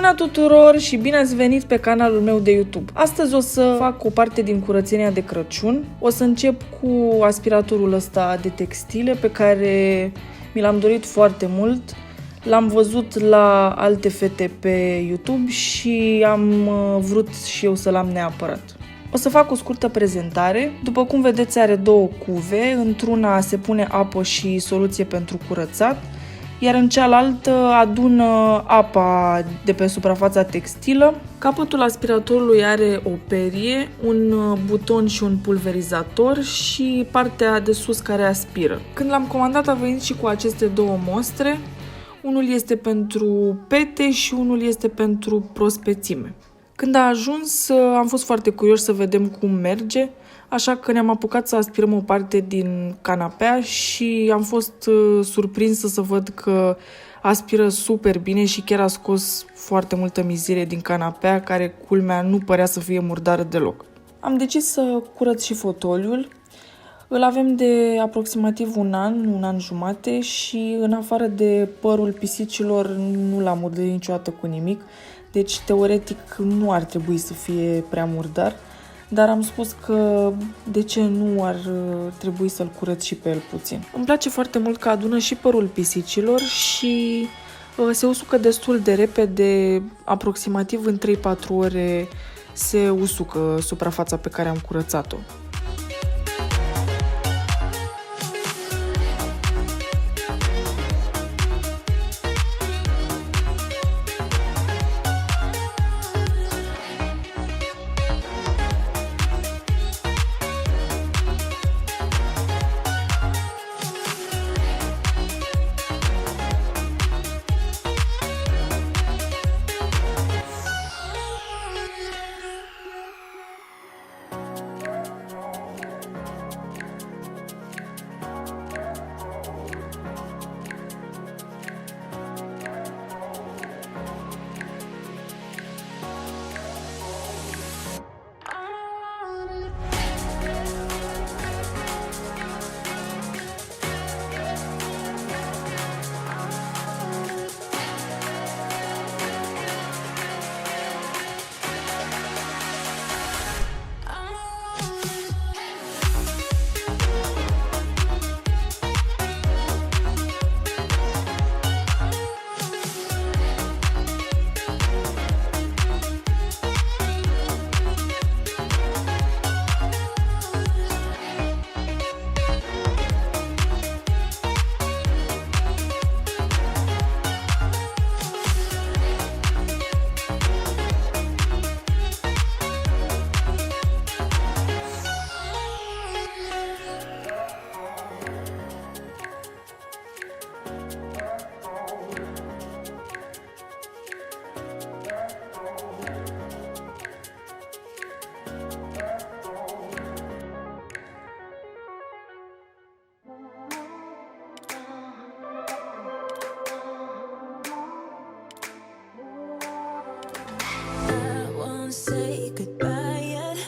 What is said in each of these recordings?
Bună tuturor și bine ați venit pe canalul meu de YouTube. Astăzi o să fac o parte din curățenia de Crăciun. O să încep cu aspiratorul ăsta de textile pe care mi l-am dorit foarte mult. L-am văzut la alte fete pe YouTube și am vrut și eu să-l am neapărat. O să fac o scurtă prezentare. După cum vedeți, are două cuve. Într-una se pune apă și soluție pentru curățat, iar în cealaltă adună apa de pe suprafața textilă. Capătul aspiratorului are o perie, un buton și un pulverizator și partea de sus care aspiră. Când l-am comandat a venit și cu aceste două mostre. Unul este pentru pete și unul este pentru prospețime. Când a ajuns, am fost foarte curioși să vedem cum merge, așa că ne-am apucat să aspirăm o parte din canapea și am fost surprinsă să văd că aspiră super bine și chiar a scos foarte multă mizerie din canapea, care, culmea, nu părea să fie murdară deloc. Am decis să curăț și fotoliul. Îl avem de aproximativ un an jumate și în afară de părul pisicilor nu l-am udat niciodată cu nimic, deci teoretic nu ar trebui să fie prea murdar, dar am spus că de ce nu ar trebui să-l curăț și pe el puțin. Îmi place foarte mult că adună și părul pisicilor și se usucă destul de repede, aproximativ în 3-4 ore se usucă suprafața pe care am curățat-o. Say goodbye yet.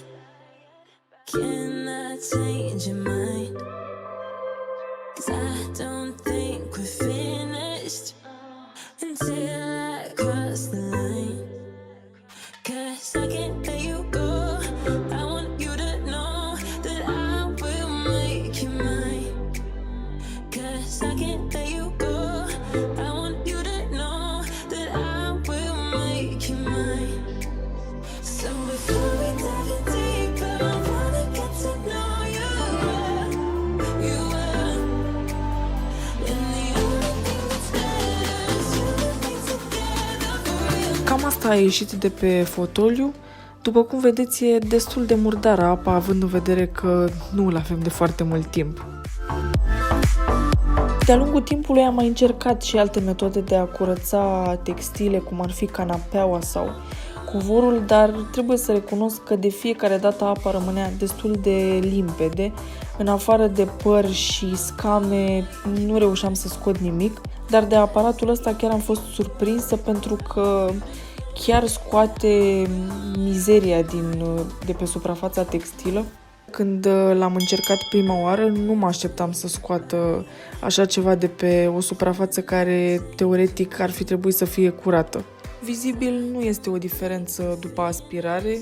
Can I change your mind? 'Cause I don't think we're finished until I cross the line. 'Cause I can't let you go. I want you to know that I will make you mine. 'Cause I can't let you go. I want you to know that I will make you mine. So before we dive in deeper, I wanna get to know you. You are. And the only thing that's better is you and me together for real. Cam asta a ieșit de pe fotoliu. După cum vedeți, e destul de murdară apa, având în vedere că nu îl avem de foarte mult timp. De-a lungul timpului am mai încercat și alte metode de a curăța textile, cum ar fi canapeaua sau covorul, dar trebuie să recunosc că de fiecare dată apa rămânea destul de limpede. În afară de păr și scame nu reușeam să scot nimic, dar de aparatul ăsta chiar am fost surprinsă pentru că chiar scoate mizeria de pe suprafața textilă. Când l-am încercat prima oară, nu mă așteptam să scoată așa ceva de pe o suprafață care teoretic ar fi trebuit să fie curată. Vizibil nu este o diferență după aspirare,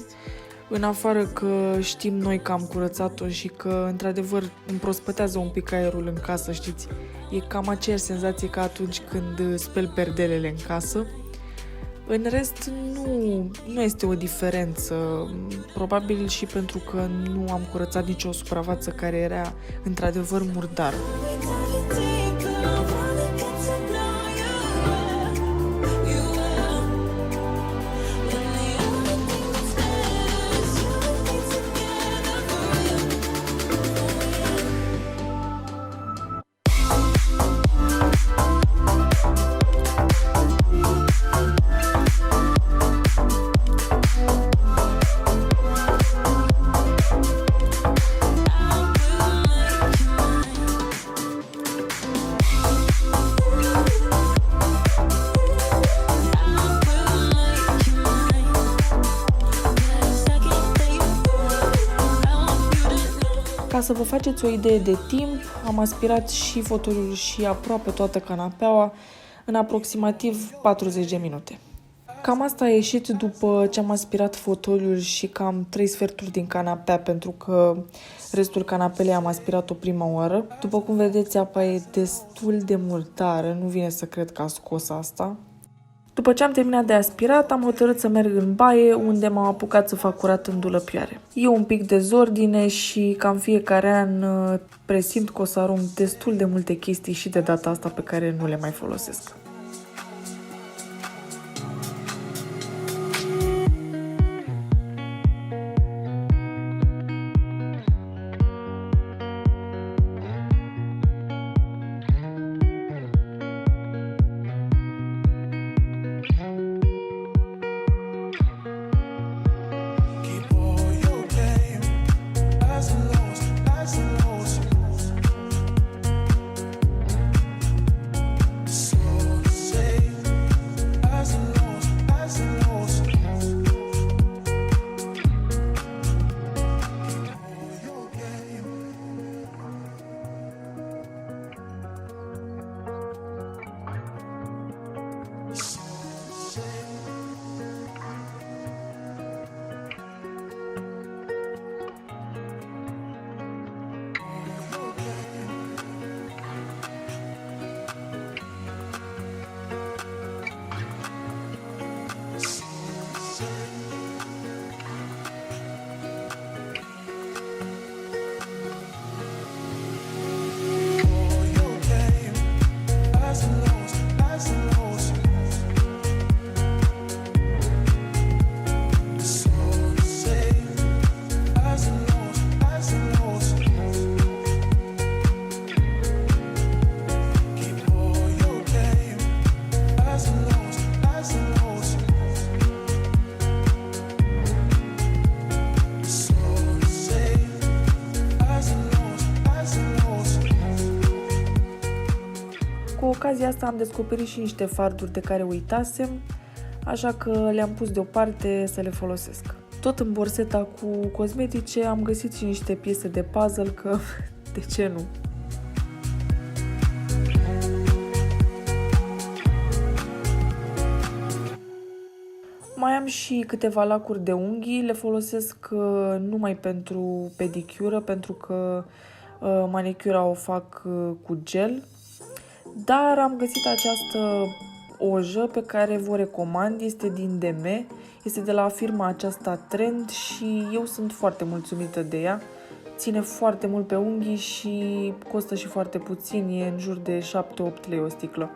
în afară că știm noi că am curățat-o și că, într-adevăr, împrospătează un pic aerul în casă, știți? E cam aceeași senzație ca atunci când speli perdelele în casă. În rest, nu este o diferență, probabil și pentru că nu am curățat nicio suprafață care era, într-adevăr, murdară. Ca să vă faceți o idee de timp, am aspirat și fotoliul și aproape toată canapeaua în aproximativ 40 de minute. Cam asta a ieșit după ce am aspirat fotoliul și cam 3 sferturi din canapea, pentru că restul canapelei am aspirat-o prima oară. După cum vedeți, apa e destul de murdară, nu vine să cred că a scos asta. După ce am terminat de aspirat, am hotărât să merg în baie, unde m-am apucat să fac curat în dulăpioare. E un pic dezordine și cam fiecare an presimt că o să arunc destul de multe chestii și de data asta pe care nu le mai folosesc. Cu ocazia asta am descoperit și niște farduri de care uitasem, așa că le-am pus deoparte să le folosesc. Tot în borseta cu cosmetice am găsit și niște piese de puzzle, că de ce nu? Mai am și câteva lacuri de unghii, le folosesc numai pentru pedicură, pentru că manicura o fac cu gel. Dar am găsit această ojă pe care vă recomand, este din DM, este de la firma aceasta Trend și eu sunt foarte mulțumită de ea. Ține foarte mult pe unghii și costă și foarte puțin, e în jur de 7-8 lei o sticlă.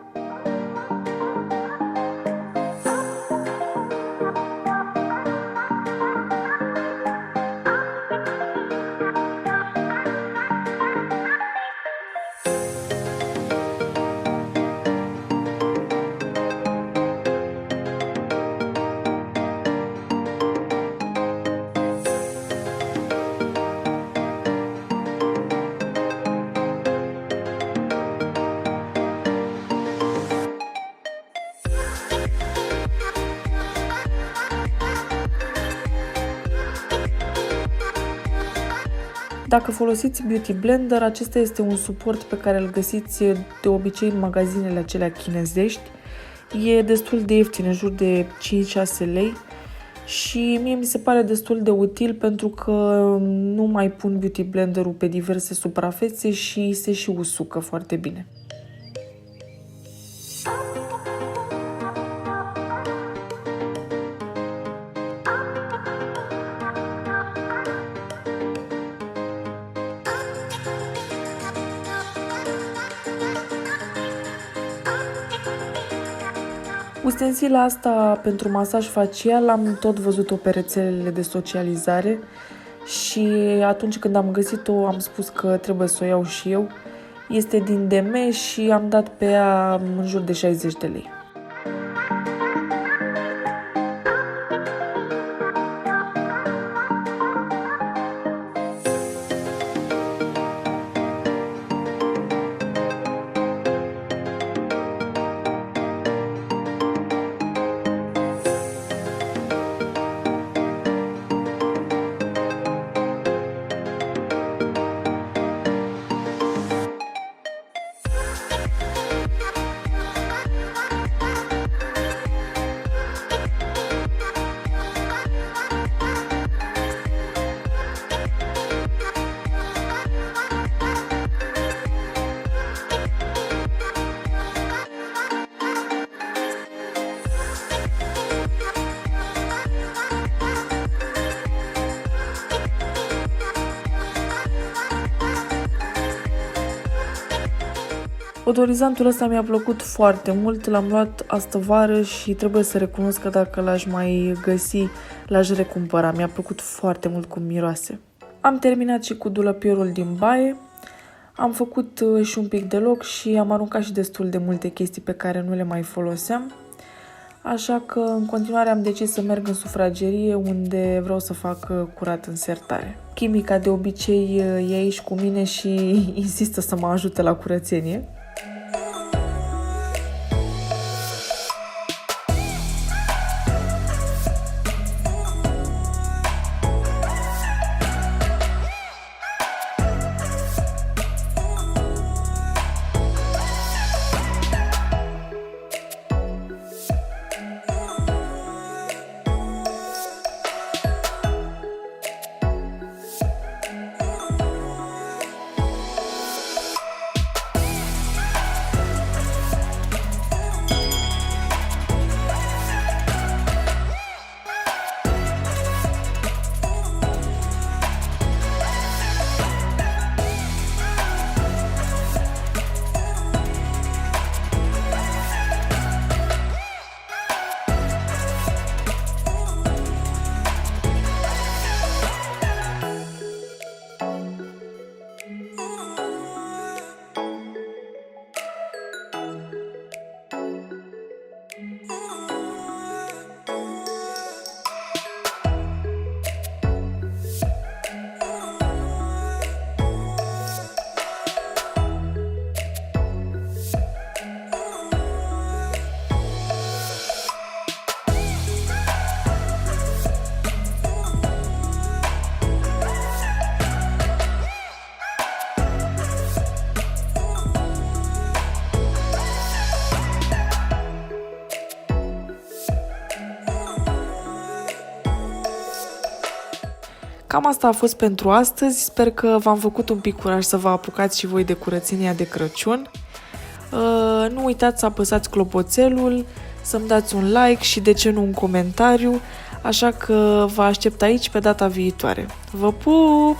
Dacă folosiți Beauty Blender, acesta este un suport pe care îl găsiți de obicei în magazinele acelea chinezești. E destul de ieftin, în jur de 5-6 lei și mie mi se pare destul de util pentru că nu mai pun beauty blenderul pe diverse suprafețe și se și usucă foarte bine. Ustensila asta pentru masaj facial am tot văzut-o pe rețelele de socializare și atunci când am găsit-o am spus că trebuie să o iau și eu. Este din DM și am dat pe ea în jur de 60 de lei. Odorizantul ăsta mi-a plăcut foarte mult, l-am luat astă vară și trebuie să recunosc că dacă l-aș mai găsi, l-aș recumpăra. Mi-a plăcut foarte mult cum miroase. Am terminat și cu dulăpiorul din baie, am făcut și un pic de loc și am aruncat și destul de multe chestii pe care nu le mai foloseam. Așa că în continuare am decis să merg în sufragerie unde vreau să fac curat în sertare. Chimica de obicei e aici cu mine și insistă să mă ajute la curățenie. Cam asta a fost pentru astăzi, sper că v-am făcut un pic curaj să vă apucați și voi de curățenia de Crăciun. Nu uitați să apăsați clopoțelul, să-mi dați un like și de ce nu un comentariu, așa că vă aștept aici pe data viitoare. Vă pup!